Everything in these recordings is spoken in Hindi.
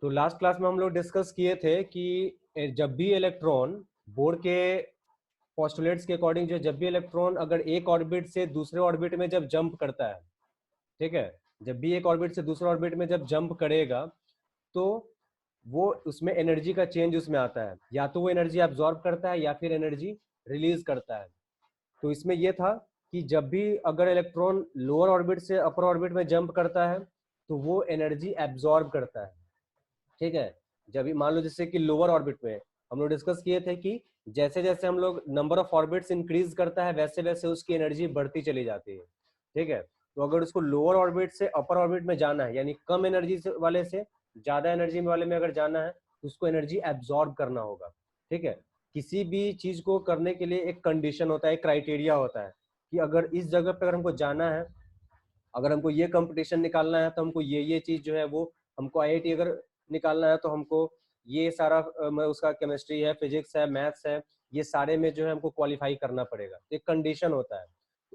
तो लास्ट क्लास में हम लोग डिस्कस किए थे कि जब भी इलेक्ट्रॉन बोर के पोस्टुलेट्स के अकॉर्डिंग जो जब भी इलेक्ट्रॉन अगर एक ऑर्बिट से दूसरे ऑर्बिट में जब जंप करता है, ठीक है, जब भी एक ऑर्बिट से दूसरे ऑर्बिट में जब जंप करेगा तो वो उसमें एनर्जी का चेंज उसमें आता है, या तो वो एनर्जी एब्जॉर्ब करता है या फिर एनर्जी रिलीज करता है। तो इसमें यह था कि जब भी अगर इलेक्ट्रॉन लोअर ऑर्बिट से अपर ऑर्बिट में जंप करता है तो वो एनर्जी एब्जॉर्ब करता है, ठीक है। जब मान लो जैसे कि लोअर ऑर्बिट में हम लोग डिस्कस किए थे कि जैसे जैसे हम लोग नंबर ऑफ ऑर्बिट्स इंक्रीज करता है वैसे वैसे उसकी एनर्जी बढ़ती चली जाती है, ठीक है। तो अगर उसको लोअर ऑर्बिट से अपर ऑर्बिट में जाना है, यानी कम एनर्जी वाले से ज्यादा एनर्जी वाले में अगर जाना है तो उसको एनर्जी एब्जॉर्ब करना होगा, ठीक है। किसी भी चीज को करने के लिए एक कंडीशन होता है, एक क्राइटेरिया होता है कि अगर इस जगह पर अगर हमको जाना है, अगर हमको ये कंपटीशन निकालना है तो हमको ये चीज जो है वो हमको आईआईटी अगर निकालना है तो हमको ये सारा उसका केमिस्ट्री है, फिजिक्स है, मैथ्स है, ये सारे में जो है हमको क्वालिफाई करना पड़ेगा। एक कंडीशन होता है,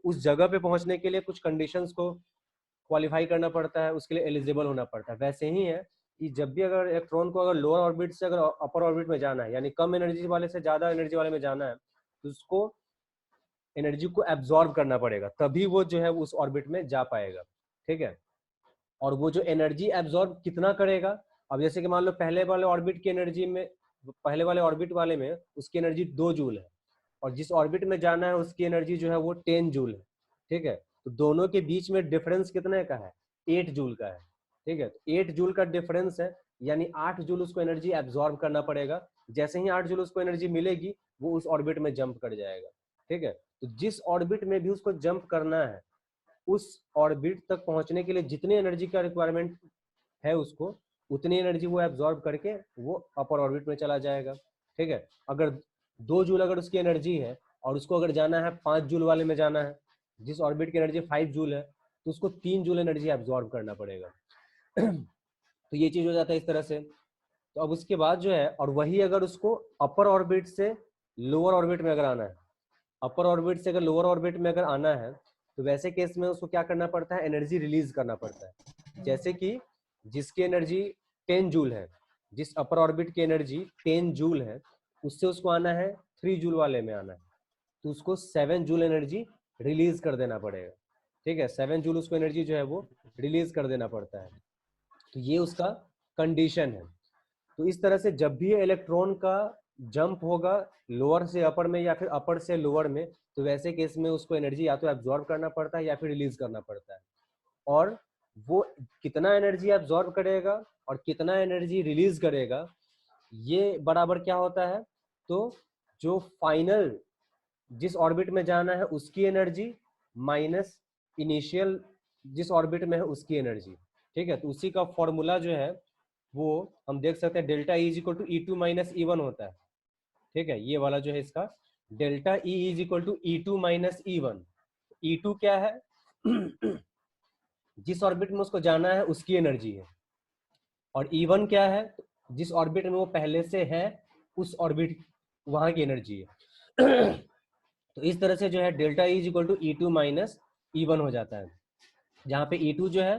उस जगह पे पहुंचने के लिए कुछ कंडीशंस को क्वालिफाई करना पड़ता है, उसके लिए एलिजिबल होना पड़ता है। वैसे ही है कि जब भी अगर इलेक्ट्रॉन को अगर लोअर ऑर्बिट से अगर अपर ऑर्बिट में जाना है, यानी कम एनर्जी वाले से ज्यादा एनर्जी वाले में जाना है, तो उसको एनर्जी को एब्जॉर्ब करना पड़ेगा, तभी वो जो है उस ऑर्बिट में जा पाएगा, ठीक है। और वो जो एनर्जी एब्जॉर्ब कितना करेगा, अब जैसे कि मान लो पहले वाले ऑर्बिट की एनर्जी में, पहले वाले ऑर्बिट वाले में उसकी एनर्जी 2 जूल है, और जिस ऑर्बिट में जाना है उसकी एनर्जी जो है वो 10 जूल है, ठीक है। तो दोनों के बीच में डिफरेंस कितने का है? 8 जूल का है, ठीक है। तो 8 जूल का डिफरेंस है, यानी 8 जूल उसको एनर्जी एब्जॉर्ब करना पड़ेगा। जैसे ही 8 जूल उसको एनर्जी मिलेगी वो उस ऑर्बिट में जंप कर जाएगा, ठीक है। तो जिस ऑर्बिट में भी उसको जंप करना है, उस ऑर्बिट तक पहुंचने के लिए जितनी एनर्जी का रिक्वायरमेंट है उसको, उतनी एनर्जी वो एब्जॉर्ब करके वो अपर ऑर्बिट में चला जाएगा, ठीक है। अगर 2 जूल अगर उसकी एनर्जी है और उसको अगर जाना है 5 जूल वाले में जाना है, जिस ऑर्बिट की एनर्जी 5 जूल है, तो उसको 3 जूल एनर्जी एब्जॉर्ब करना पड़ेगा। तो ये चीज हो जाता है इस तरह से। तो अब उसके बाद जो है, और वही अगर उसको अपर ऑर्बिट से लोअर ऑर्बिट में अगर आना है, अपर ऑर्बिट से अगर लोअर ऑर्बिट में अगर आना है, तो वैसे केस में उसको क्या करना पड़ता है? एनर्जी रिलीज करना पड़ता है। जैसे कि जिसकी एनर्जी 10 जूल है, जिस अपर ऑर्बिट की एनर्जी 10 जूल है, उससे उसको आना है 3 जूल वाले में आना है, तो उसको 7 जूल एनर्जी रिलीज कर देना पड़ेगा, ठीक है। 7 जूल उसको एनर्जी जो है वो रिलीज कर देना पड़ता है। तो ये उसका कंडीशन है। तो इस तरह से जब भी इलेक्ट्रॉन का जंप होगा लोअर से अपर में या फिर अपर से लोअर में, तो वैसे केस में उसको एनर्जी या तो एब्जॉर्ब करना पड़ता है या फिर रिलीज करना पड़ता है। और वो कितना एनर्जी एब्जॉर्ब करेगा और कितना एनर्जी रिलीज करेगा, ये बराबर क्या होता है? तो जो फाइनल जिस ऑर्बिट में जाना है उसकी एनर्जी माइनस इनिशियल जिस ऑर्बिट में है उसकी एनर्जी, ठीक है। तो उसी का फॉर्मूला जो है वो हम देख सकते हैं, delta E is equal to E two minus E one होता है, ठीक है। ये वाला जो है इसका delta E is equal to E two minus E one. E two क्या है? जिस ऑर्बिट में उसको जाना है उसकी एनर्जी है, और ई वन क्या है? जिस ऑर्बिट में वो पहले से है उस ऑर्बिट वहां की एनर्जी है। तो इस तरह से जो है delta E is equal to E two minus E one हो जाता है, जहाँ पे ई टू जो है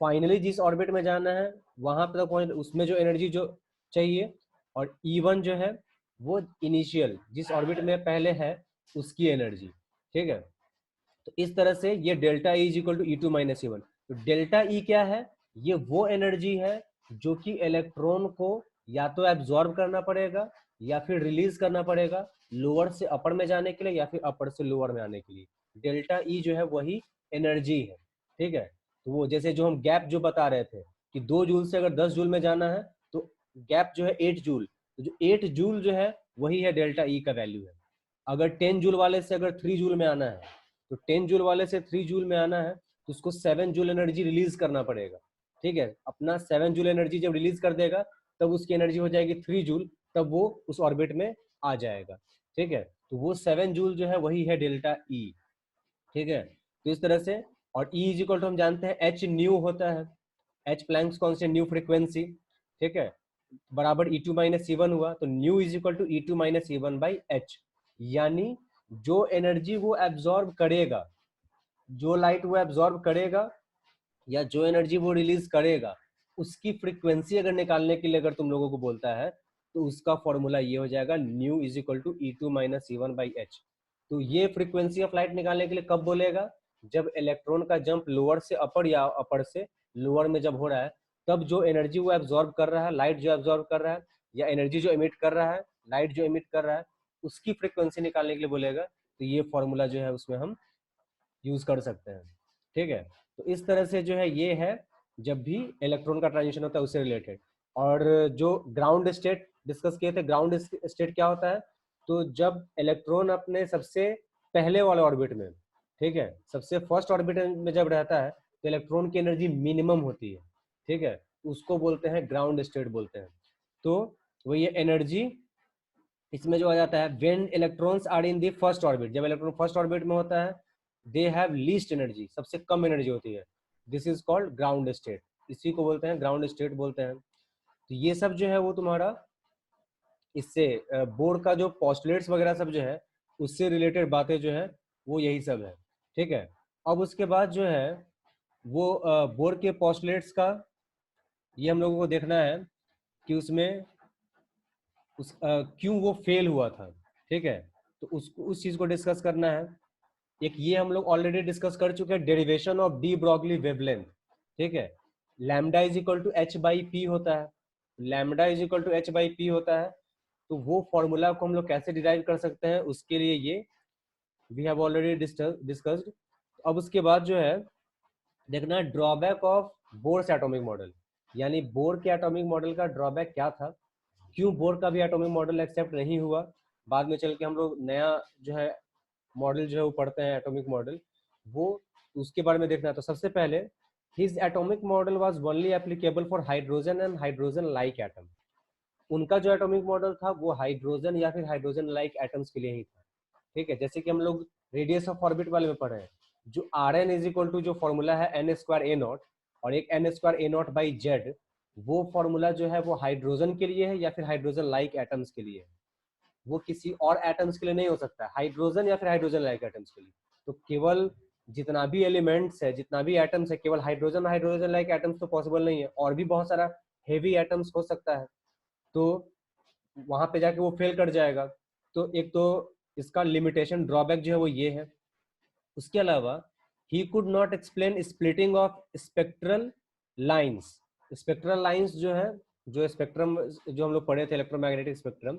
फाइनली जिस ऑर्बिट में जाना है वहां तक पहुंच उसमें जो एनर्जी जो चाहिए, और ई वन जो है वो इनिशियल जिस ऑर्बिट में पहले है उसकी एनर्जी, ठीक है। तो इस तरह से ये delta E is equal to E two minus E one. तो डेल्टा ई क्या है? ये वो एनर्जी है जो कि इलेक्ट्रॉन को या तो एब्जॉर्ब करना पड़ेगा या फिर रिलीज करना पड़ेगा, लोअर से अपर में जाने के लिए या फिर अपर से लोअर में आने के लिए। डेल्टा ई जो है वही एनर्जी है, ठीक है। तो वो जैसे जो हम गैप जो बता रहे थे कि 2 जूल से अगर 10 जूल में जाना है तो गैप जो है 8 जूल, तो जो 8 जूल जो है वही है डेल्टा ई का वैल्यू है। अगर 10 जूल वाले से अगर 3 जूल में आना है, तो 10 जूल वाले से 3 जूल में आना है तो उसको 7 जूल एनर्जी रिलीज करना पड़ेगा, ठीक है। अपना 7 जूल एनर्जी जब रिलीज कर देगा तब उसकी एनर्जी हो जाएगी 3 जूल, तब वो उस ऑर्बिट में आ जाएगा, ठीक है। तो वो 7 जूल जो है वही है डेल्टा ई, ठीक है। तो इस तरह से, और ई इज इक्वल टू हम जानते हैं एच न्यू होता है, H Planck's constant nu frequency, ठीक है, बराबर E two minus E one हुआ। तो nu is equal to E two minus E one by H, यानी जो एनर्जी वो एब्जॉर्ब करेगा, जो लाइट वो एब्जॉर्ब करेगा या जो एनर्जी वो रिलीज करेगा, उसकी फ्रीक्वेंसी अगर निकालने के लिए अगर तुम लोगों को बोलता है तो उसका फॉर्मूला ये हो जाएगा nu is equal to E2 minus E1/h। तो ये फ्रीक्वेंसी ऑफ लाइट निकालने के लिए कब बोलेगा, जब इलेक्ट्रॉन का जंप लोअर से अपर या अपर से लोअर में जब हो रहा है, तब जो एनर्जी वो एब्जॉर्ब कर रहा है, लाइट जो एब्जॉर्ब कर रहा है या एनर्जी जो इमिट कर रहा है, लाइट जो इमिट कर रहा है, उसकी फ्रीक्वेंसी निकालने के लिए बोलेगा। तो ये फॉर्मूला जो है उसमें हम यूज कर सकते हैं। ठीक है, तो इस तरह से जो है ये है जब भी इलेक्ट्रॉन का ट्रांजिशन होता है उससे रिलेटेड। और जो ग्राउंड स्टेट डिस्कस किए थे, ग्राउंड स्टेट क्या होता है, तो जब इलेक्ट्रॉन अपने सबसे पहले वाले ऑर्बिट में, ठीक है, सबसे फर्स्ट ऑर्बिट में जब रहता है तो इलेक्ट्रॉन की एनर्जी मिनिमम होती है। ठीक है, उसको बोलते हैं ग्राउंड स्टेट बोलते हैं। तो वो ये एनर्जी इसमें जो आ जाता है, when electrons are in the first orbit, जब इलेक्ट्रॉन फर्स्ट ऑर्बिट में होता है, दे हैव लीस्ट एनर्जी, सबसे कम एनर्जी होती है, this is called ground state, इसी को बोलते हैं ग्राउंड स्टेट बोलते हैं। तो ये सब जो है वो तुम्हारा इससे बोर्ड का जो पॉस्टुलेट्स वगैरह सब जो है उससे रिलेटेड बातें जो है वो यही सब है। ठीक है, अब उसके बाद जो है वो बोर्ड के पॉस्टुलेट्स का ये हम लोगों को देखना है कि उसमें क्यों वो फेल हुआ था। ठीक है, तो उस चीज को डिस्कस करना है। एक ये हम लोग ऑलरेडी डिस्कस कर चुके हैं, derivation of de Broglie wavelength. ठीक है, lambda is equal to H/P होता है, lambda is equal to H/P होता है। तो वो फॉर्मूला को हम लोग कैसे डिराइव कर सकते हैं, उसके लिए ये वी हैव ऑलरेडी डिस्कस्ड। अब उसके बाद जो है देखना drawback of Bohr's atomic model, यानी बोर के एटॉमिक मॉडल का ड्रॉबैक क्या था, क्यों बोर का भी एटॉमिक मॉडल एक्सेप्ट नहीं हुआ। बाद में चल के हम लोग नया जो है मॉडल जो है वो पढ़ते हैं एटॉमिक मॉडल, वो उसके बारे में देखना। तो सबसे पहले his atomic model was only applicable for hydrogen and hydrogen like atom. उनका जो एटॉमिक मॉडल था वो हाइड्रोजन या फिर हाइड्रोजन लाइक एटम्स के लिए ही था। ठीक है, जैसे कि हम लोग रेडियस ऑफ ऑर्बिट वाले में पढ़े हैं, जो Rn इज इक्वल टू जो फॉर्मूला है n² A0 और एक n²A0/z, वो फॉर्मूला जो है वो हाइड्रोजन के लिए है या फिर हाइड्रोजन लाइक एटम्स के लिए है, वो किसी और एटम्स के लिए नहीं हो सकता, हाइड्रोजन या फिर हाइड्रोजन लाइक एटम्स के लिए। तो केवल जितना भी एलिमेंट्स है, जितना भी एटम्स है, केवल हाइड्रोजन हाइड्रोजन लाइक एटम्स तो पॉसिबल नहीं है, और भी बहुत सारा हेवी एटम्स हो सकता है, तो वहां पे जाके वो फेल कर जाएगा। तो एक तो इसका लिमिटेशन ड्रॉबैक जो है वो ये है। उसके अलावा he could not explain splitting of spectral lines. Spectral lines जो है, जो स्पेक्ट्रम जो हम लोग पढ़े थे इलेक्ट्रोमैग्नेटिक स्पेक्ट्रम,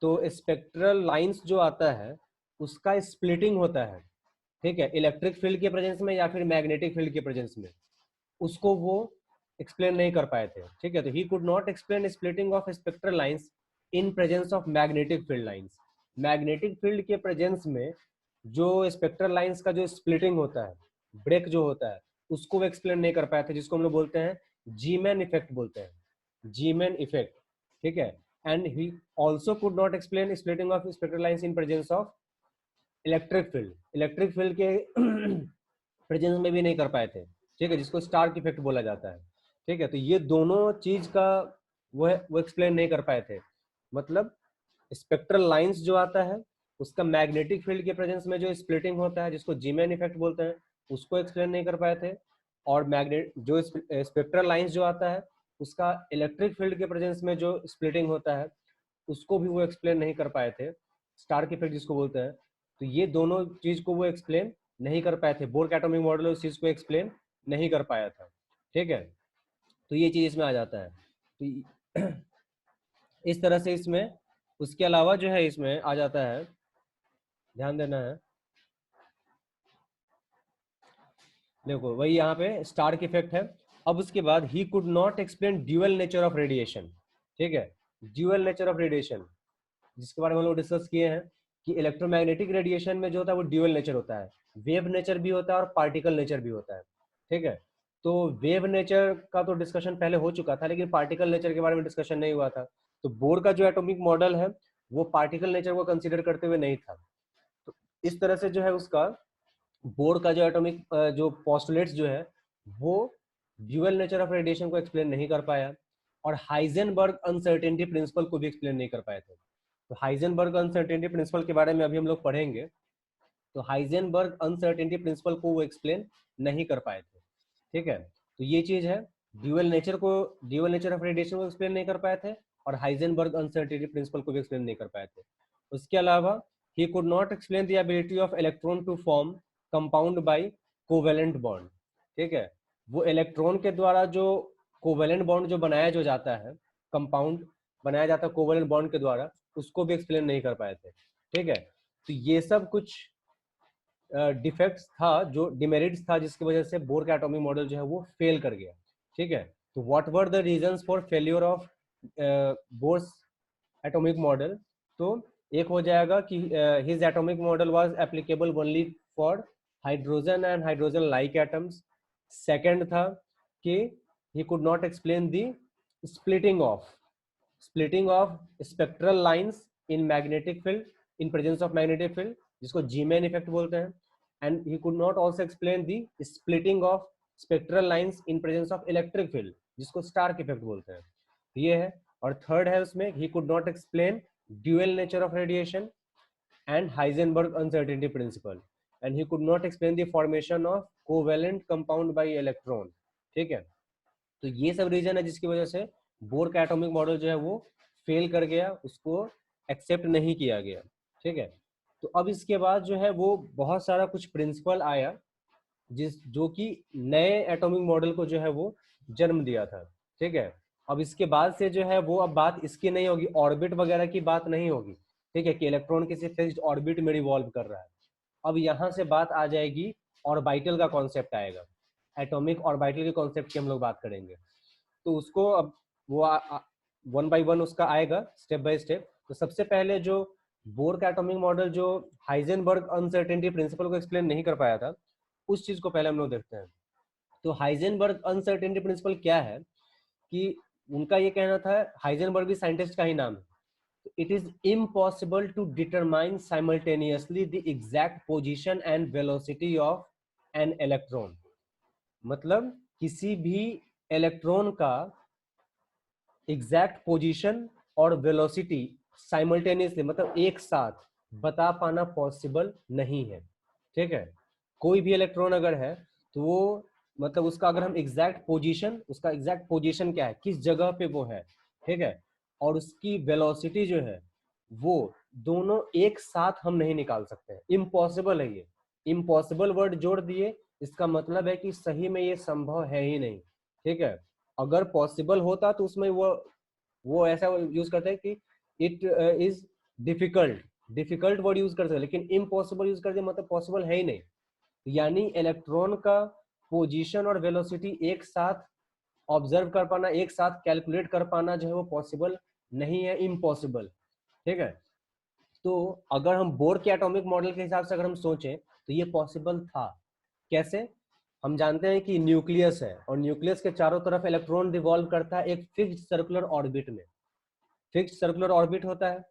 तो स्पेक्ट्रल लाइंस जो आता है उसका स्प्लिटिंग होता है। ठीक है, इलेक्ट्रिक फील्ड के प्रेजेंस में या फिर मैग्नेटिक फील्ड के प्रेजेंस में, उसको वो एक्सप्लेन नहीं कर पाए थे। ठीक है, तो ही could not explain splitting of spectral lines in presence of magnetic field lines. Magnetic field के प्रेजेंस में जो स्पेक्ट्रल लाइंस का जो स्प्लिटिंग होता है, ब्रेक जो होता है, उसको वो एक्सप्लेन नहीं कर पाए थे, जिसको हम लोग बोलते हैं जीमैन इफेक्ट बोलते हैं, जीमैन इफेक्ट। ठीक है, and he also could not explain splitting of spectral lines in presence of electric field. Electric field के प्रेजेंस में भी नहीं कर पाए थे। ठीक है, जिसको स्टार्क इफेक्ट बोला जाता है। ठीक है, तो ये दोनों चीज का वो एक्सप्लेन नहीं कर पाए थे। मतलब स्पेक्ट्रल लाइंस जो आता है उसका मैग्नेटिक फील्ड के प्रेजेंस में जो स्प्लिटिंग होता है, जिसको जीमैन इफेक्ट बोलते हैं, उसको एक्सप्लेन नहीं कर पाए थे। और मैग्नेट जो स्पेक्ट्रल लाइंस जो आता है उसका इलेक्ट्रिक फील्ड के प्रेजेंस में जो स्प्लिटिंग होता है, उसको भी वो एक्सप्लेन नहीं कर पाए थे, स्टार्क इफेक्ट जिसको बोलते हैं। तो ये दोनों चीज को वो एक्सप्लेन नहीं कर पाए थे, बोर का एटॉमिक मॉडल उस चीज को एक्सप्लेन नहीं कर पाया था। ठीक है, तो ये चीज इसमें आ जाता है। तो इस तरह से इसमें, उसके अलावा जो है इसमें आ जाता है, ध्यान देना है, देखो वही यहाँ पे स्टार्क इफेक्ट है। अब उसके बाद ही could not explain dual nature of radiation. ठीक है, ड्यूअल नेचर ऑफ रेडिएशन जिसके बारे में हम लोग डिस्कस किए हैं कि इलेक्ट्रोमैग्नेटिक रेडिएशन में जो होता है वो ड्यूअल नेचर होता है, वेव नेचर भी होता है और पार्टिकल नेचर भी होता है। ठीक है, तो वेव नेचर का तो डिस्कशन पहले हो चुका था, लेकिन पार्टिकल नेचर के बारे में डिस्कशन नहीं हुआ था। तो बोर का जो एटॉमिक मॉडल है वो पार्टिकल नेचर को कंसिडर करते हुए नहीं था। तो इस तरह से जो है उसका बोर का जो एटॉमिक जो पॉस्टुलेट्स जो है वो ड्यूअल नेचर ऑफ रेडिएशन को एक्सप्लेन नहीं कर पाया, और हाइजेनबर्ग अनसर्टेनिटी प्रिंसिपल को भी एक्सप्लेन नहीं कर पाए थे। तो हाइजेनबर्ग अनसर्टेनिटी प्रिंसिपल के बारे में अभी हम लोग पढ़ेंगे। तो हाइजेनबर्ग अनसर्टेनिटी प्रिंसिपल को वो एक्सप्लेन नहीं कर पाए थे। ठीक है, तो ये चीज है। ड्यूअल नेचर ऑफ रेडिएशन को एक्सप्लेन नहीं कर पाए थे, और हाइजेनबर्ग अनसर्टेनिटी प्रिंसिपल को भी एक्सप्लेन नहीं कर पाए थे। उसके अलावा he could not explain the ability of electron to form compound by covalent bond. ठीक है, वो इलेक्ट्रॉन के द्वारा जो कोवेलेंट बॉन्ड जो बनाया जो जाता है, कंपाउंड बनाया जाता है कोवेलेंट बॉन्ड के द्वारा, उसको भी एक्सप्लेन नहीं कर पाए थे। ठीक है, तो ये सब कुछ डिफेक्ट्स था, जो डिमेरिट्स था, जिसकी वजह से बोर का एटॉमिक मॉडल जो है वो फेल कर गया। ठीक है, तो what were the reasons for failure of Bohr's atomic model? तो एक हो जाएगा कि his atomic model was applicable only for hydrogen and hydrogen like atoms. Second था कि ही could not explain the splitting of spectral lines in magnetic field, in presence of magnetic field, जिसको जीमैन इफेक्ट बोलते हैं। And he could not also explain the splitting of spectral lines in presence of electric field, जिसको स्टार्क इफेक्ट बोलते हैं। ये है। और थर्ड है उसमें, ही could not explain dual nature of radiation and Heisenberg uncertainty principle, and he could not explain the formation of covalent compound bye electron. ठीक है, तो ये सब रीजन है जिसकी वजह से बोर का एटॉमिक मॉडल जो है वो फेल कर गया, उसको एक्सेप्ट नहीं किया गया। ठीक है, तो अब इसके बाद जो है वो बहुत सारा कुछ प्रिंसिपल आया जो कि नए एटॉमिक मॉडल को जो है वो जन्म दिया था। ठीक है, अब इसके बाद से जो है वो अब बात इसकी नहीं होगी, ऑर्बिट वगैरह की बात नहीं होगी। ठीक है, कि इलेक्ट्रॉन किसी फिक्स्ड ऑर्बिट में रिवॉल्व कर रहा है। अब यहाँ से बात आ जाएगी, ऑर्बिटल का कॉन्सेप्ट आएगा, एटॉमिक ऑर्बिटल के कॉन्सेप्ट की हम लोग बात करेंगे। तो उसको अब वो वन बाय वन उसका आएगा, स्टेप बाय स्टेप। तो सबसे पहले जो बोर का एटॉमिक मॉडल जो हाइजेनबर्ग अनसर्टेनिटी प्रिंसिपल को एक्सप्लेन नहीं कर पाया था, उस चीज को पहले हम लोग देखते हैं। तो हाइजेनबर्ग अनसर्टेनिटी प्रिंसिपल क्या है, कि उनका ये कहना था, हाइजेनबर्ग भी साइंटिस्ट का ही नाम है, it is impossible to determine simultaneously the exact position and velocity of an electron. मतलब किसी भी इलेक्ट्रॉन का एग्जैक्ट पोजीशन और वेलोसिटी साइमल्टेनियसली, मतलब एक साथ बता पाना पॉसिबल नहीं है। ठीक है, कोई भी इलेक्ट्रॉन अगर है तो वो मतलब उसका अगर हम उसका एग्जैक्ट पोजीशन क्या है, किस जगह पे वो है, ठीक है, और उसकी वेलोसिटी जो है, वो दोनों एक साथ हम नहीं निकाल सकते, इम्पॉसिबल है ये। इम्पॉसिबल वर्ड जोड़ दिए, इसका मतलब है कि सही में ये संभव है ही नहीं। ठीक है, अगर पॉसिबल होता तो उसमें वो ऐसा यूज करते हैं कि it is difficult word use करते हैं, लेकिन इम्पॉसिबल यूज करते मतलब पॉसिबल है ही नहीं। यानी इलेक्ट्रॉन का पोजीशन और वेलोसिटी एक साथ ऑब्जर्व कर पाना, एक साथ कैलकुलेट कर पाना जो है वो पॉसिबल नहीं है, इम्पॉसिबल। ठीक है, तो अगर हम बोर के एटॉमिक मॉडल के हिसाब से अगर हम सोचें तो ये पॉसिबल था। कैसे? हम जानते हैं कि न्यूक्लियस है, और न्यूक्लियस के चारों तरफ इलेक्ट्रॉन रिवॉल्व करता है एक फिक्स्ड सर्कुलर ऑर्बिट में। फिक्स्ड सर्कुलर ऑर्बिट होता है,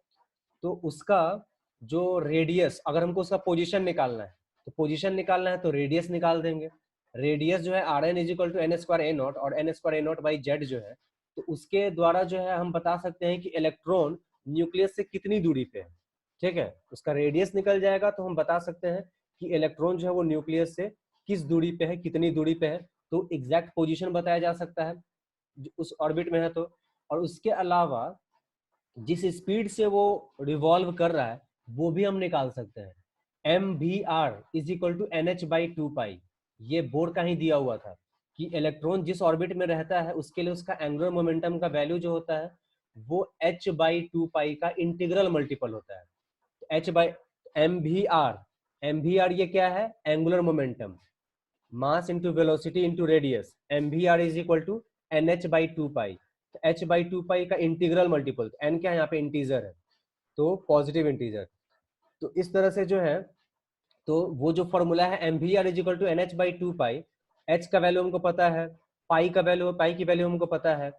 तो उसका जो रेडियस, अगर हमको उसका पोजीशन निकालना है, तो पोजीशन निकालना है तो रेडियस निकाल देंगे। रेडियस जो है r n is equal to n square a naught, और n square a naught by z जो है, तो उसके द्वारा जो है हम बता सकते हैं कि इलेक्ट्रॉन न्यूक्लियस से कितनी दूरी पे है। ठीक है, उसका रेडियस निकल जाएगा तो हम बता सकते हैं कि इलेक्ट्रॉन जो है वो न्यूक्लियस से किस दूरी पे है, कितनी दूरी पे है, तो एग्जैक्ट पोजीशन बताया जा सकता है उस ऑर्बिट में है तो। और उसके अलावा जिस स्पीड से वो रिवॉल्व कर रहा है वो भी हम निकाल सकते हैं। M we are is equal to N H by two pi, ये बोर का ही दिया हुआ था कि इलेक्ट्रॉन जिस ऑर्बिट में रहता है उसके लिए उसका एंगुलर मोमेंटम का वैल्यू जो होता है वो h बाई टू पाई का इंटीग्रल मल्टीपल होता है। h by m we r ये क्या है? Angular momentum, mass into velocity into radius, m we are is equal to N H by two pi. H by two pi का इंटीग्रल मल्टीपल, एन क्या है यहाँ पे? इंटीजर है, तो पॉजिटिव इंटीजर। तो इस तरह से जो है, तो वो जो फॉर्मूला है M we are is equal to N H by two pi, H का वैल्यू हमको पता है, पाई की वैल्यू हमको पता है,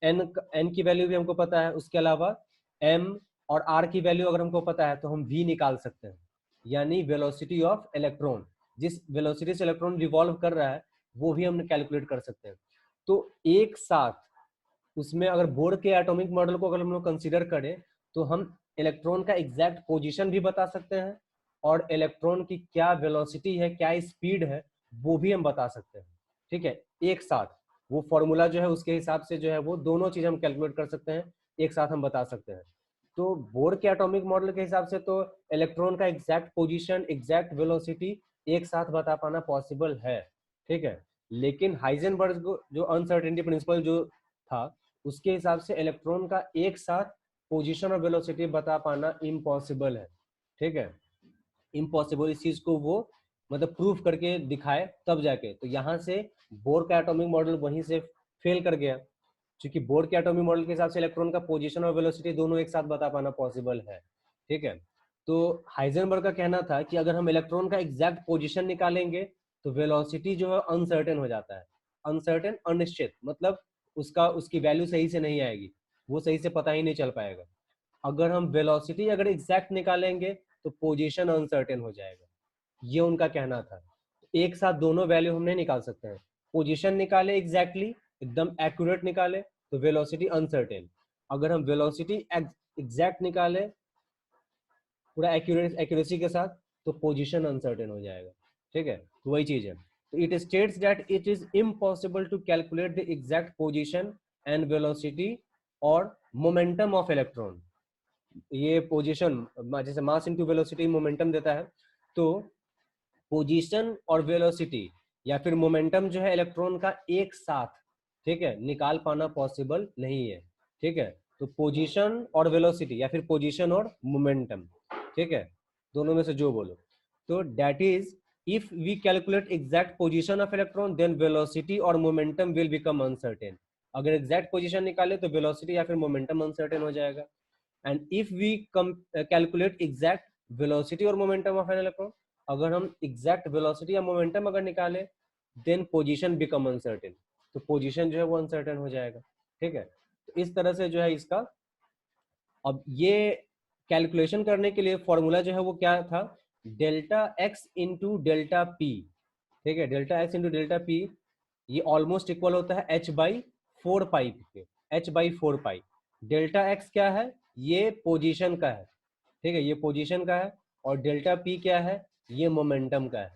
एन की वैल्यू भी हमको पता है, उसके अलावा एम और आर की वैल्यू अगर हमको पता है तो हम वी निकाल सकते हैं, यानी वेलोसिटी ऑफ इलेक्ट्रॉन, जिस वेलोसिटी से इलेक्ट्रॉन रिवॉल्व कर रहा है वो भी हम कैलकुलेट कर सकते हैं। तो एक साथ उसमें अगर बोर के एटॉमिक मॉडल को अगर हम लोग कंसीडर करें तो हम इलेक्ट्रॉन का एग्जैक्ट पोजीशन भी बता सकते हैं, और इलेक्ट्रॉन की क्या वेलोसिटी है, क्या स्पीड है, वो भी हम बता सकते हैं। ठीक है, एक साथ। वो फॉर्मूला जो है उसके हिसाब से जो है वो दोनों चीज हम कैलकुलेट कर सकते हैं, एक साथ हम बता सकते हैं। तो बोर के एटॉमिक मॉडल के हिसाब से तो इलेक्ट्रॉन का एग्जैक्ट पोजीशन, एग्जैक्ट वेलोसिटी एक साथ बता पाना पॉसिबल है, ठीक है। लेकिन हाइजेनबर्ग जो अनसर्टेनिटी प्रिंसिपल जो था उसके हिसाब से इलेक्ट्रॉन का एक साथ पोजीशन और वेलोसिटी बता पाना इम्पॉसिबल है, ठीक है। इम्पॉसिबल, इस चीज को वो मतलब प्रूफ करके दिखाए तब जाके, तो यहाँ से बोर का एटॉमिक मॉडल वहीं से फेल कर गया, क्योंकि बोर के एटॉमिक मॉडल के हिसाब से इलेक्ट्रॉन का पोजीशन और वेलोसिटी दोनों एक साथ बता पाना पॉसिबल है, ठीक है। तो हाइजेनबर्ग का कहना था कि अगर हम इलेक्ट्रॉन का एग्जैक्ट पोजीशन निकालेंगे तो वेलोसिटी जो है अनसर्टेन हो जाता है। अनसर्टेन, अनिश्चित, मतलब उसका उसकी वैल्यू सही से नहीं आएगी, वो सही से पता ही नहीं चल पाएगा। अगर हम वेलोसिटी अगर एग्जैक्ट निकालेंगे तो पोजीशन अनसर्टेन हो जाएगा, ये उनका कहना था। एक साथ दोनों वैल्यू हम नहीं निकाल सकते हैं, पोजीशन निकाले एग्जैक्टली एकदम एक्यूरेट निकाले तो वेलोसिटी अनसर्टेन, अगर हम वेलोसिटी एग्जैक्ट निकाले पूरा एक्यूरेसी के साथ तो पोजीशन अनसर्टेन हो जाएगा, ठीक है। तो वही चीज है। तो it states that it is impossible to calculate the exact position and velocity और मोमेंटम ऑफ इलेक्ट्रॉन। ये पोजीशन जैसे मास इनटू वेलोसिटी मोमेंटम देता है, तो पोजीशन और वेलोसिटी या फिर मोमेंटम जो है इलेक्ट्रॉन का एक साथ, ठीक है, निकाल पाना पॉसिबल नहीं है, ठीक है। तो पोजीशन और वेलोसिटी या फिर पोजीशन और मोमेंटम, ठीक है, दोनों में से जो बोलो। तो that is if we calculate exact position of electron then velocity और मोमेंटम विल बिकम अनसर्टेन। अगर एग्जैक्ट पोजीशन निकाले तो वेलोसिटी या फिर मोमेंटम अनसर्टेन हो जाएगा। And if we calculate exact velocity और मोमेंटम ऑफ एन इलेक्ट्रॉन, अगर हम एग्जैक्ट वेलोसिटी या मोमेंटम अगर निकाले देन पोजीशन बिकम अनसर्टेन, तो पोजीशन जो है वो अनसर्टेन हो जाएगा, ठीक है। तो इस तरह से जो है इसका, अब ये कैलकुलेशन करने के लिए फॉर्मूला जो है वो क्या था, delta x into delta P, ठीक है। Delta x into delta P ये ऑलमोस्ट इक्वल होता है एच बाई फोर पाई के, H by four pi. Delta x क्या है, ये पोजीशन का है, ठीक है, ये पोजीशन का है। और डेल्टा पी क्या है, ये मोमेंटम का है,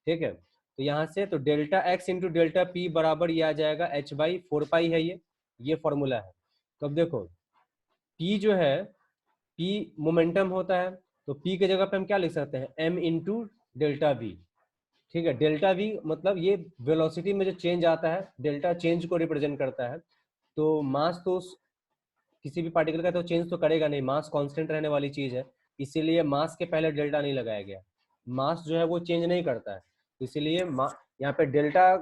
ठीक है। तो यहाँ से तो delta x into delta P बराबर ये आ जाएगा एच बाई फोर पाई है, ये फॉर्मूला है। तो अब देखो पी जो है, पी मोमेंटम होता है, तो पी के जगह पे हम क्या लिख सकते हैं, एम इंटू डेल्टा वी, ठीक है। डेल्टा वी मतलब ये वेलोसिटी में जो चेंज आता है, डेल्टा चेंज को रिप्रेजेंट करता है। तो मास तो किसी भी पार्टिकल का तो चेंज तो करेगा नहीं, मास कांस्टेंट रहने वाली चीज है, इसीलिए मास के पहले डेल्टा नहीं लगाया गया। मास जो है वो चेंज नहीं करता है, इसीलिए यहाँ पे डेल्टा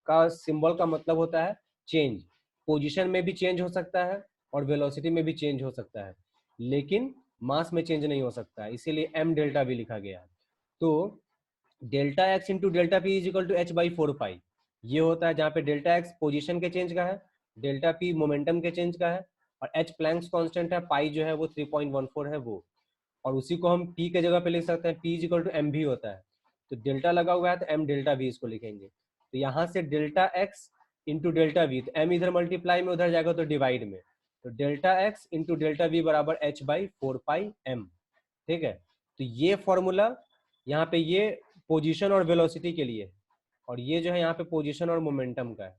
का सिंबल का मतलब होता है चेंज। पोजीशन में भी चेंज हो सकता है और वेलोसिटी में भी चेंज हो सकता है, लेकिन मास में चेंज नहीं हो सकता है, इसीलिए एम डेल्टा भी लिखा गया है। तो delta x into delta p is equal to h by four pi, ये होता है जहाँ पे डेल्टा एक्स पोजीशन के चेंज का है, डेल्टा पी मोमेंटम के चेंज का है, और एच प्लैंक्स कांस्टेंट है, पाई जो है वो 3.14 है वो, और उसी को हम पी के जगह पे लिख सकते हैं, p is equal to m भी होता है। तो डेल्टा लगा हुआ है तो एम डेल्टा वी इसको लिखेंगे। तो यहाँ से delta x into delta v, तो एम इधर मल्टीप्लाई में उधर जाएगा तो डिवाइड में, तो delta x into delta v बराबर h by four pi m, ठीक है। तो ये फॉर्मूला यहाँ पे ये पोजीशन और वेलोसिटी के लिए, और ये जो है यहाँ पे पोजीशन और मोमेंटम का है,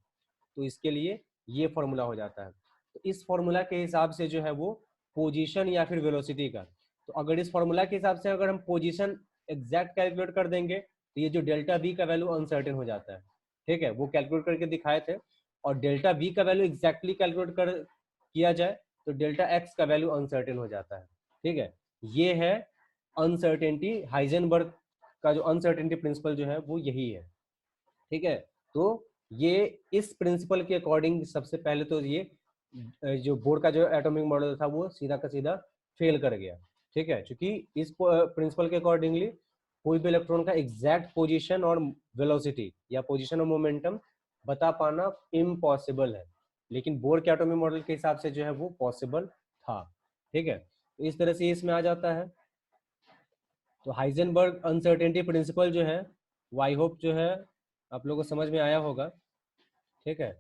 तो इसके लिए ये फॉर्मूला हो जाता है। तो इस फॉर्मूला के हिसाब से जो है वो पोजीशन या फिर वेलोसिटी का, तो अगर इस फॉर्मूला के हिसाब से अगर हम पोजीशन एग्जैक्ट कैलकुलेट कर देंगे तो ये जो डेल्टा वी का वैल्यू अनसर्टेन हो जाता है, ठीक है, वो कैलकुलेट करके दिखाए थे। और डेल्टा वी का वैल्यू एग्जैक्टली कैलकुलेट कर किया जाए तो डेल्टा एक्स का वैल्यू अनसर्टेन हो जाता है, ठीक है। ये है अनसर्टेनिटी, हाइजेनबर्ग का जो अनसर्टेनिटी प्रिंसिपल जो है वो यही है, ठीक है। तो ये इस प्रिंसिपल के अकॉर्डिंग सबसे पहले तो ये जो बोर का जो एटॉमिक मॉडल था वो सीधा का सीधा फेल कर गया, ठीक है, क्योंकि इस प्रिंसिपल के अकॉर्डिंगली कोई भी इलेक्ट्रॉन का एग्जैक्ट पोजीशन और वेलोसिटी या पोजीशन और मोमेंटम बता पाना इम्पॉसिबल है, लेकिन बोर के एटॉमिक मॉडल के हिसाब से जो है वो पॉसिबल था, ठीक है। तो इस तरह से इसमें आ जाता है। तो हाइजेनबर्ग अनसर्टेनिटी प्रिंसिपल जो है वो आई होप जो है आप लोगों को समझ में आया होगा, ठीक है।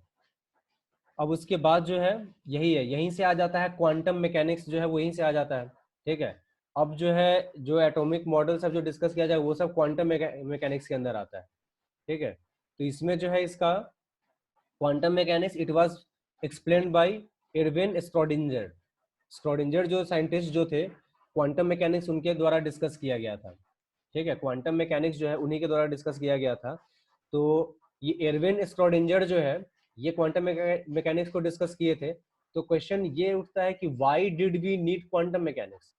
अब उसके बाद जो है यही है, यहीं से आ जाता है क्वांटम मैकेनिक्स जो है वो यहीं से आ जाता है, ठीक है। अब जो है जो एटॉमिक मॉडल सब जो डिस्कस किया जाए वो सब क्वांटम मैकेनिक्स के अंदर आता है, ठीक है। तो इसमें जो है इसका quantum mechanics it was explained by Erwin Schrodinger. Schrodinger जो साइंटिस्ट जो थे, क्वांटम मैकेनिक्स उनके द्वारा डिस्कस किया गया था। ठीक है, क्वांटम मैकेनिक्स जो है उन्हीं के द्वारा डिस्कस किया गया था। तो ये एरविन स्क्रोडिंजर जो है ये क्वांटम मैकेनिक्स को डिस्कस किए थे। तो क्वेश्चन ये उठता है कि why did we need quantum mechanics.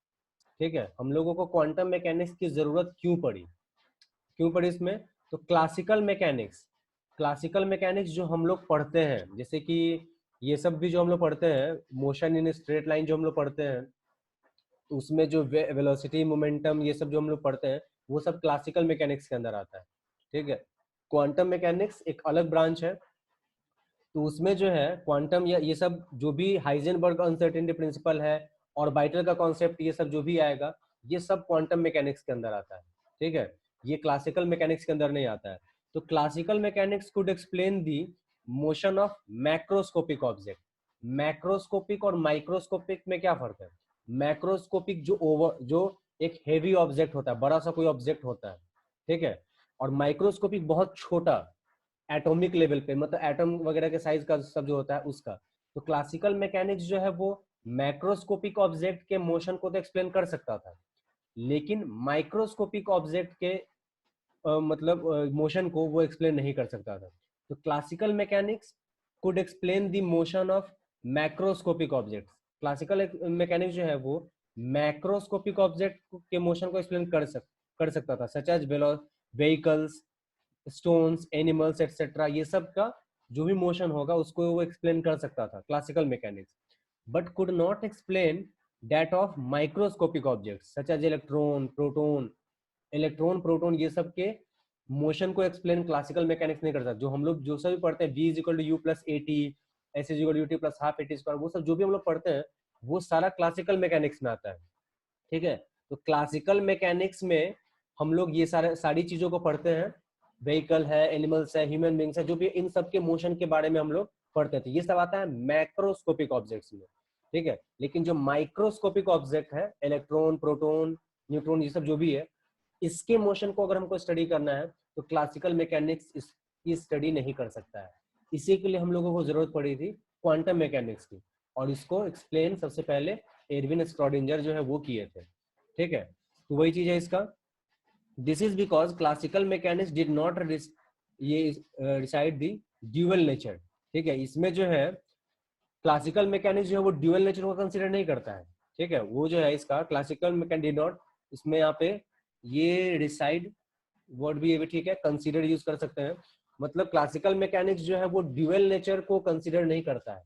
ठीक है, हम लोगों को क्वांटम मैकेनिक्स की जरूरत क्यों पड़ी, क्यों पड़ी इसमें। तो क्लासिकल मैकेनिक्स जो हम लोग पढ़ते हैं, जैसे कि ये सब भी जो हम लोग पढ़ते हैं, मोशन इन स्ट्रेट लाइन जो हम लोग पढ़ते हैं, तो उसमें जो वेलोसिटी मोमेंटम ये सब जो हम लोग पढ़ते हैं वो सब क्लासिकल मैकेनिक्स के अंदर आता है। ठीक है, क्वांटम मैकेनिक्स एक अलग ब्रांच है। तो उसमें जो है क्वांटम या ये सब जो भी हाइजेनबर्ग अनसर्टेनिटी प्रिंसिपल है, ऑर्बिटल का कॉन्सेप्ट, ये सब जो भी आएगा ये सब क्वांटम मैकेनिक्स के अंदर आता है। ठीक है, ये क्लासिकल मैकेनिक्स के अंदर नहीं आता है। तो classical mechanics could explain the motion of macroscopic object. Macroscopic और माइक्रोस्कोपिक में क्या फर्क है। मैक्रोस्कोपिक जो एक हेवी ऑब्जेक्ट होता है, बड़ा सा कोई ऑब्जेक्ट होता है। ठीक है, और माइक्रोस्कोपिक बहुत छोटा एटॉमिक लेवल पे, मतलब एटम वगैरह के साइज का सब जो होता है उसका। तो क्लासिकल मैकेनिक्स जो है वो मैक्रोस्कोपिक ऑब्जेक्ट के मोशन को तो एक्सप्लेन कर सकता था, लेकिन माइक्रोस्कोपिक ऑब्जेक्ट के मतलब मोशन को वो एक्सप्लेन नहीं कर सकता था। तो classical mechanics could explain the motion of macroscopic objects. Classical mechanics जो है वो मैक्रोस्कोपिक ऑब्जेक्ट के मोशन को एक्सप्लेन कर सकता था, such as vehicles, stones, animals etcetera, ये सब का जो भी मोशन होगा उसको वो एक्सप्लेन कर सकता था classical mechanics. But could not explain that of microscopic objects such as electron proton ये सब के मोशन को एक्सप्लेन क्लासिकल मैकेनिक्स नहीं कर सकता। जो हम लोग जो सब भी पढ़ते हैं, v is equal to u plus a t, s is equal to u t plus half a t square, वो सब जो भी हम लोग पढ़ते हैं वो सारा क्लासिकल मैकेनिक्स में आता है। ठीक है, तो क्लासिकल मैकेनिक्स में हम लोग ये सारी चीजों को पढ़ते हैं, व्हीकल है, एनिमल्स है, ह्यूमन बींग्स है, जो भी इन सब के मोशन के बारे में हम लोग पढ़ते थे, ये सब आता है मैक्रोस्कोपिक ऑब्जेक्ट्स में। ठीक है, लेकिन जो माइक्रोस्कोपिक ऑब्जेक्ट है, इलेक्ट्रॉन, प्रोटॉन, न्यूट्रॉन, ये सब जो भी है, इसके मोशन को अगर हमको स्टडी करना है तो क्लासिकल मैकेनिक्स इसकी स्टडी नहीं कर सकता है। इसी के लिए हम लोगों को जरूरत पड़ी थी क्वांटम मैकेनिक्स की, और इसको एक्सप्लेन सबसे पहले एरविन स्क्रोडिंजर जो है वो किए थे। ठीक है, तो वही चीज है इसका। This is because classical mechanics did not ये डिसाइड दी ड्यूअल नेचर। ठीक है, इसमें जो है क्लासिकल मैकेनिक्स जो है वो ड्यूअल नेचर को कंसिडर नहीं करता है। ठीक है, वो जो है इसका क्लासिकल मैकेनिक्स डिड नॉट, इसमें यहाँ पे ये डिसाइड वर्ड भी, ये भी ठीक है, कंसीडर यूज कर सकते हैं। मतलब क्लासिकल मैकेनिक्स जो है वो ड्यूअल नेचर को कंसीडर नहीं करता है।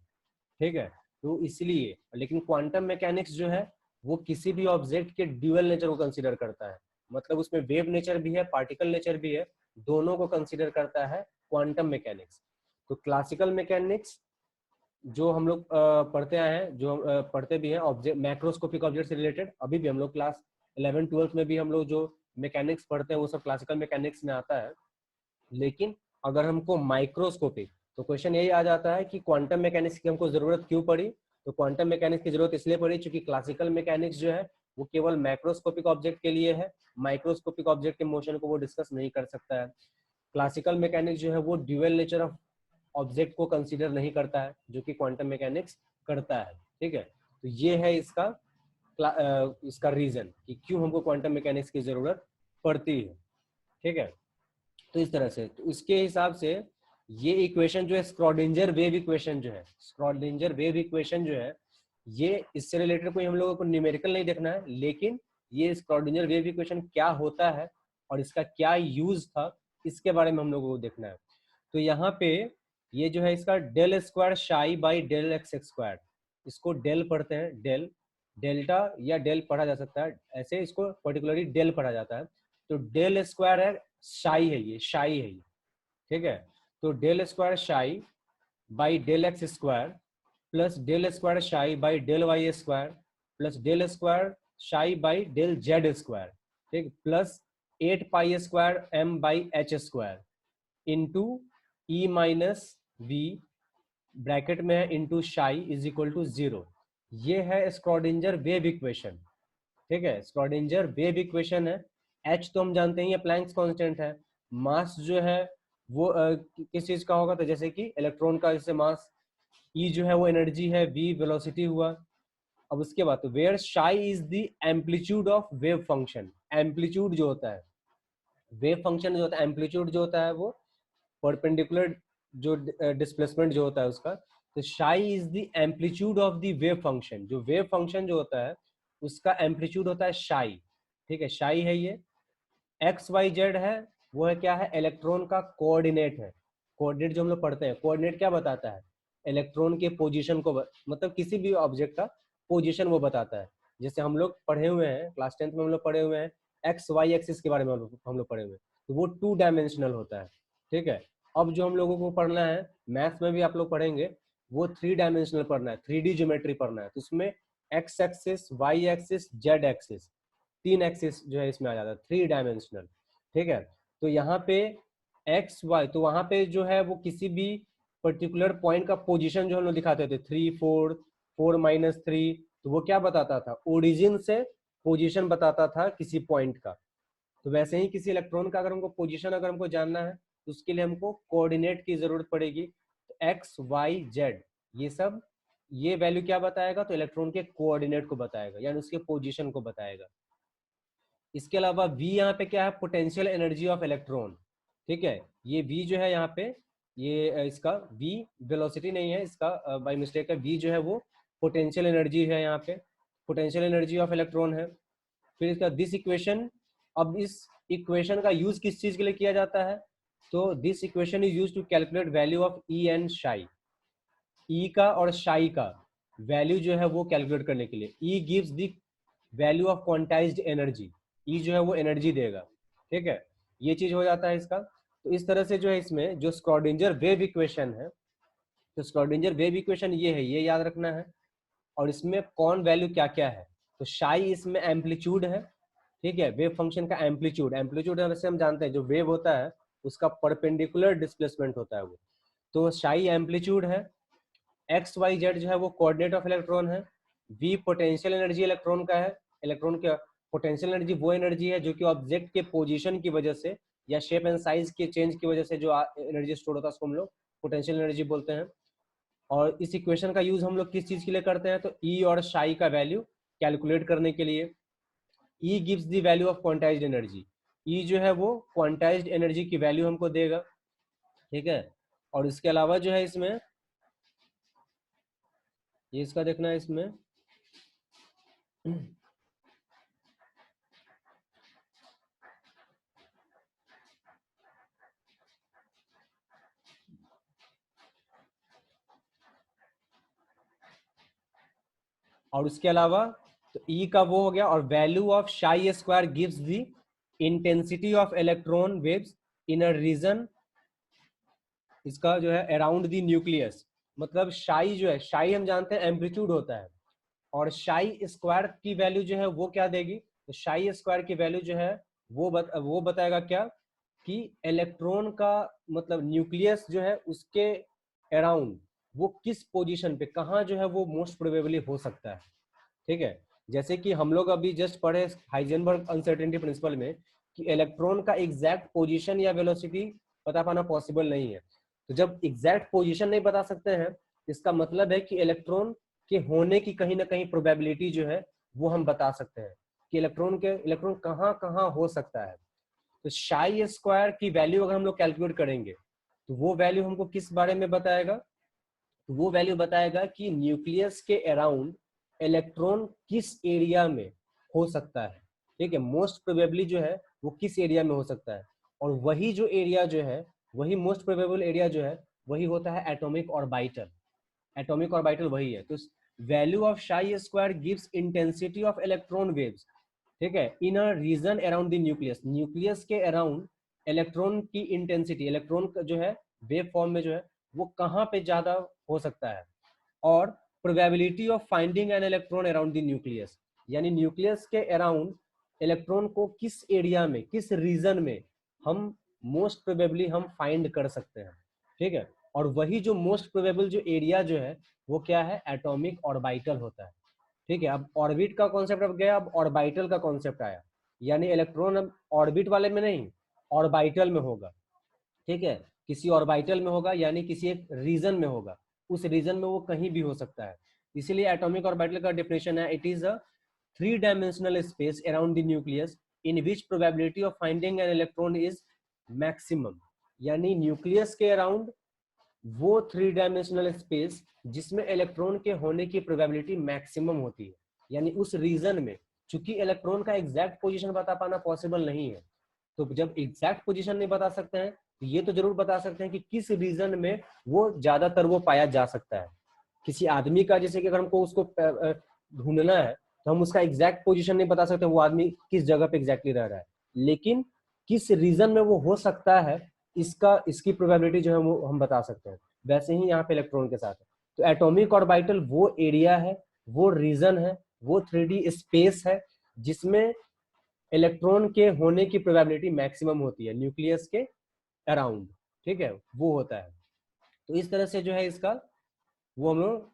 ठीक है, तो इसलिए, लेकिन क्वांटम मैकेनिक्स जो है वो किसी भी ऑब्जेक्ट के ड्यूअल नेचर को कंसीडर करता है। मतलब उसमें वेव नेचर भी है, पार्टिकल नेचर भी है, दोनों को कंसीडर करता है क्वांटम मैकेनिक्स। तो क्लासिकल मैकेनिक्स जो हम लोग पढ़ते आए हैं, जो पढ़ते भी हैं ऑब्जेक्ट, मैक्रोस्कोपिक ऑब्जेक्ट से रिलेटेड, अभी भी हम लोग क्लास 11-12 में भी हम लोग जो मैकेनिक्स पढ़ते हैं वो सब क्लासिकल मैकेनिक्स में आता है। लेकिन अगर हमको माइक्रोस्कोपिक, तो क्वेश्चन यही आ जाता है कि क्वांटम मैकेनिक्स की हमको जरूरत क्यों पड़ी। तो क्वांटम मैकेनिक्स की जरूरत इसलिए पड़ी क्योंकि क्लासिकल मैकेनिक्स जो है वो केवल मैक्रोस्कोपिक ऑब्जेक्ट के लिए है, माइक्रोस्कोपिक ऑब्जेक्ट के मोशन को वो डिस्कस नहीं कर सकता है। क्लासिकल मैकेनिक्स जो है वो ड्यूअल नेचर ऑफ ऑब्जेक्ट को कंसीडर नहीं करता है, जो कि क्वांटम मैकेनिक्स करता है। ठीक है, तो ये है इसका रीजन कि क्यों हमको क्वांटम मैकेनिक्स की जरूरत पड़ती है। ठीक है, तो इस तरह से, तो इसके हिसाब से ये इक्वेशन जो है स्क्रोडिंजर वेव इक्वेशन जो है, स्क्रोडिंजर वेव इक्वेशन जो है, ये इससे रिलेटेड कोई हम लोगों को न्यूमेरिकल नहीं देखना है, लेकिन ये स्क्रोडिंजर वेव इक्वेशन क्या होता है और इसका क्या यूज था इसके बारे में हम लोगों को देखना है। तो यहाँ पे ये जो है इसका del square psi by del x square, इसको डेल पढ़ते हैं, डेल, डेल्टा या डेल पढ़ा जा सकता है, ऐसे इसको पर्टिकुलरली डेल पढ़ा जाता है। तो डेल स्क्वायर है, शाई है, ये शाई है ये। ठीक है, तो del square psi by del x square plus del square psi by del y square plus del square psi by del z square, ठीक, plus 8 pi square m by h square into e minus v, bracket में है, इंटू शाई इज इक्वल टू 0। ये है स्क्रोडिंजर वेव इक्वेशन। ठीक है, स्क्रोडिंजर वेव इक्वेशन है। एच तो हम जानते हैं ये प्लैंक्स कांस्टेंट है, मास जो है वो किस चीज का होगा, तो जैसे कि इलेक्ट्रॉन का जैसे मास ई जो है वो एनर्जी है, वी वेलोसिटी हुआ। अब उसके बाद तो वेयर शाई is the amplitude of wave function. Amplitude जो होता है, वेव फंक्शन जो होता है, एम्पलीट्यूड जो होता है वो परपेंडिकुलर जो डिस्प्लेसमेंट जो होता है उसका, तो शाई is the amplitude of the wave function. जो वेव फंक्शन जो होता है उसका एम्पलीट्यूड होता है शाई। ठीक है, शाई है ये। एक्स वाई जेड है, वो है क्या है, इलेक्ट्रॉन का कोऑर्डिनेट है। कोऑर्डिनेट जो हम लोग पढ़ते हैं, कोऑर्डिनेट क्या बताता है, इलेक्ट्रॉन के पोजीशन को मतलब किसी भी ऑब्जेक्ट का पोजीशन वो बताता है। जैसे हम लोग पढ़े हुए हैं क्लास 10th में, हम लोग पढ़े हुए हैं एक्स वाई एक्सिस के बारे में हम लोग पढ़े हुए हैं, तो वो 2 डायमेंशनल होता है। ठीक है, अब जो हम लोगों को पढ़ना है, मैथ्स में भी आप लोग पढ़ेंगे, वो 3 डायमेंशनल पढ़ना है, 3D ज्योमेट्री पढ़ना है। तो उसमें x axis, y axis, z axis, 3 axis जो है इसमें आ जाता है, 3 डायमेंशनल। ठीक है, तो यहाँ पे एक्स वाई, तो वहां पे जो है वो किसी भी पर्टिकुलर पॉइंट का पोजीशन जो हम लोग दिखाते थे, 3 4 4 -3, तो वो क्या बताता था, ओरिजिन से पोजीशन बताता था किसी पॉइंट का। तो वैसे ही किसी इलेक्ट्रॉन का अगर हमको पोजीशन अगर हमको जानना है, तो उसके लिए हमको कोऑर्डिनेट की जरूरत पड़ेगी। तो एक्स वाई जेड ये सब, ये वैल्यू क्या बताएगा, तो इलेक्ट्रॉन के कोऑर्डिनेट को बताएगा, यानी उसके पोजीशन को बताएगा। इसके अलावा V यहाँ पे क्या है, पोटेंशियल एनर्जी ऑफ इलेक्ट्रॉन। ठीक है, ये V जो है यहाँ पे, ये इसका V वेलोसिटी नहीं है, इसका बाय मिस्टेक है। V जो है वो पोटेंशियल एनर्जी है, यहाँ पे पोटेंशियल एनर्जी ऑफ इलेक्ट्रॉन है। फिर इसका दिस इक्वेशन, अब इस इक्वेशन का यूज किस चीज के लिए किया जाता है, तो this equation is use to calculate value of E and psi. E का और शाई का वैल्यू जो है वो कैलकुलेट करने के लिए, e gives the value of quantized energy, e जो है वो एनर्जी देगा। ठीक है, ये चीज हो जाता है इसका। तो इस तरह से जो है इसमें जो स्क्रॉडिंजर वेव इक्वेशन है, तो स्क्रॉडिंजर वेव इक्वेशन ये है, ये याद रखना है। और इसमें कौन वैल्यू क्या क्या है, तो शाई इसमें एम्पलीट्यूड है। ठीक है, वेव फंक्शन का एम्पलीट्यूड, एम्पलीट्यूड वैसे हम जानते हैं जो वेव होता है उसका परपेंडिकुलर डिस्प्लेसमेंट होता है वो, तो शाई एम्पलीट्यूड है। एक्स वाई जेड जो है वो कोऑर्डिनेट ऑफ इलेक्ट्रॉन है। वी पोटेंशियल एनर्जी इलेक्ट्रॉन का है, इलेक्ट्रॉन का पोटेंशियल एनर्जी वो एनर्जी है जो कि ऑब्जेक्ट के पोजीशन की वजह से या शेप एंड साइज के चेंज की वजह से जो एनर्जी स्टोर होता है उसको हम लोग पोटेंशियल एनर्जी बोलते हैं। और इस इक्वेशन का यूज हम लोग किस चीज के लिए करते हैं, तो ई और शाई का वैल्यू कैलकुलेट करने के लिए। E gives the value of quantized energy, e जो है वो क्वांटाइज्ड एनर्जी की वैल्यू हमको देगा। ठीक है, और इसके अलावा जो है इसमें ये इसका देखना है इसमें और उसके अलावा तो ई का वो हो गया, और value of psi square gives the intensity of electron waves in a region, इसका जो है अराउंड द न्यूक्लियस। मतलब शाई जो है, शाई हम जानते हैं एम्पलीट्यूड होता है, और शाई स्क्वायर की वैल्यू जो है वो क्या देगी, तो शाई स्क्वायर की वैल्यू जो है वो बताएगा क्या, कि इलेक्ट्रॉन का मतलब न्यूक्लियस जो है उसके अराउंड वो किस पोजीशन पे, कहाँ जो है वो मोस्ट प्रोबेबली हो सकता है। ठीक है, जैसे कि हम लोग अभी जस्ट पढ़े हाइजेनबर्ग अनसर्टेनिटी प्रिंसिपल में कि इलेक्ट्रॉन का एग्जैक्ट पोजीशन या वेलोसिटी बता पाना पॉसिबल नहीं है। तो जब एग्जैक्ट पोजीशन नहीं बता सकते हैं, इसका मतलब है कि इलेक्ट्रॉन के होने की कहीं ना कहीं प्रोबेबिलिटी जो है वो हम बता सकते हैं कि इलेक्ट्रॉन कहाँ कहाँ हो सकता है। तो शाई स्क्वायर की वैल्यू अगर हम लोग कैलकुलेट करेंगे, तो वो वैल्यू हमको किस बारे में बताएगा, तो वो वैल्यू बताएगा कि न्यूक्लियस के अराउंड इलेक्ट्रॉन किस एरिया में हो सकता है। ठीक है, मोस्ट प्रोबेबली जो है वो किस एरिया में हो सकता है, और वही जो एरिया जो है, वही मोस्ट प्रोबेबल एरिया जो है वही होता है एटॉमिक ऑर्बिटल। एटॉमिक ऑर्बिटल वही है। तो value of psi square gives intensity of electron waves, ठीक है, in a region around the nucleus, nucleus के अराउंड इलेक्ट्रॉन की इंटेंसिटी, इलेक्ट्रॉन का जो है वेव फॉर्म में जो है वो कहाँ पे ज्यादा हो सकता है। और probability of finding an electron around the nucleus, यानी न्यूक्लियस के अराउंड इलेक्ट्रॉन को किस एरिया में, किस रीजन में हम मोस्ट प्रोबेबली हम फाइंड कर सकते हैं। ठीक है, और वही जो मोस्ट प्रोबेबल जो एरिया जो है वो क्या है, एटॉमिक ऑर्बिटल होता है। ठीक है, अब ऑर्बिट का कॉन्सेप्ट अब गया, अब ऑर्बिटल का कॉन्सेप्ट आया, यानी इलेक्ट्रॉन अब ऑर्बिट वाले में नहीं, ऑर्बिटल में होगा। ठीक है, किसी ऑर्बिटल में होगा, यानी किसी एक रीजन में होगा, उस रीजन में वो कहीं भी हो सकता है। इसीलिए एटॉमिक ऑर्बिटल का डेफिनेशन है, it is a 3-dimensional space around the nucleus in which probability of finding an electron is maximum। यानी न्यूक्लियस के अराउंड वो 3-dimensional स्पेस जिसमें इलेक्ट्रॉन के होने की प्रोबेबिलिटी मैक्सिमम होती है, यानी उस रीजन में। चूंकि इलेक्ट्रॉन का एग्जैक्ट पोजीशन बता पाना पॉसिबल नहीं है, तो जब एग्जैक्ट पोजीशन नहीं बता सकते हैं तो ये तो जरूर बता सकते हैं कि किस रीजन में वो ज्यादातर वो पाया जा सकता है। किसी आदमी का जैसे कि अगर हमको उसको ढूंढना है तो हम उसका एग्जैक्ट पोजीशन नहीं बता सकते वो आदमी किस जगह पे एग्जैक्टली रह रहा है, लेकिन किस रीजन में वो हो सकता है इसकी प्रोबेबिलिटी जो है वो हम बता सकते हैं। वैसे ही यहाँ पे इलेक्ट्रॉन के साथ है। तो एटॉमिक ऑर्बिटल वो एरिया है, वो रीजन है, वो 3D स्पेस है जिसमें इलेक्ट्रॉन के होने की प्रोबेबिलिटी मैक्सिमम होती है न्यूक्लियस के अराउंड। ठीक है, वो होता है। तो इस तरह से जो है इसका वो हम लोग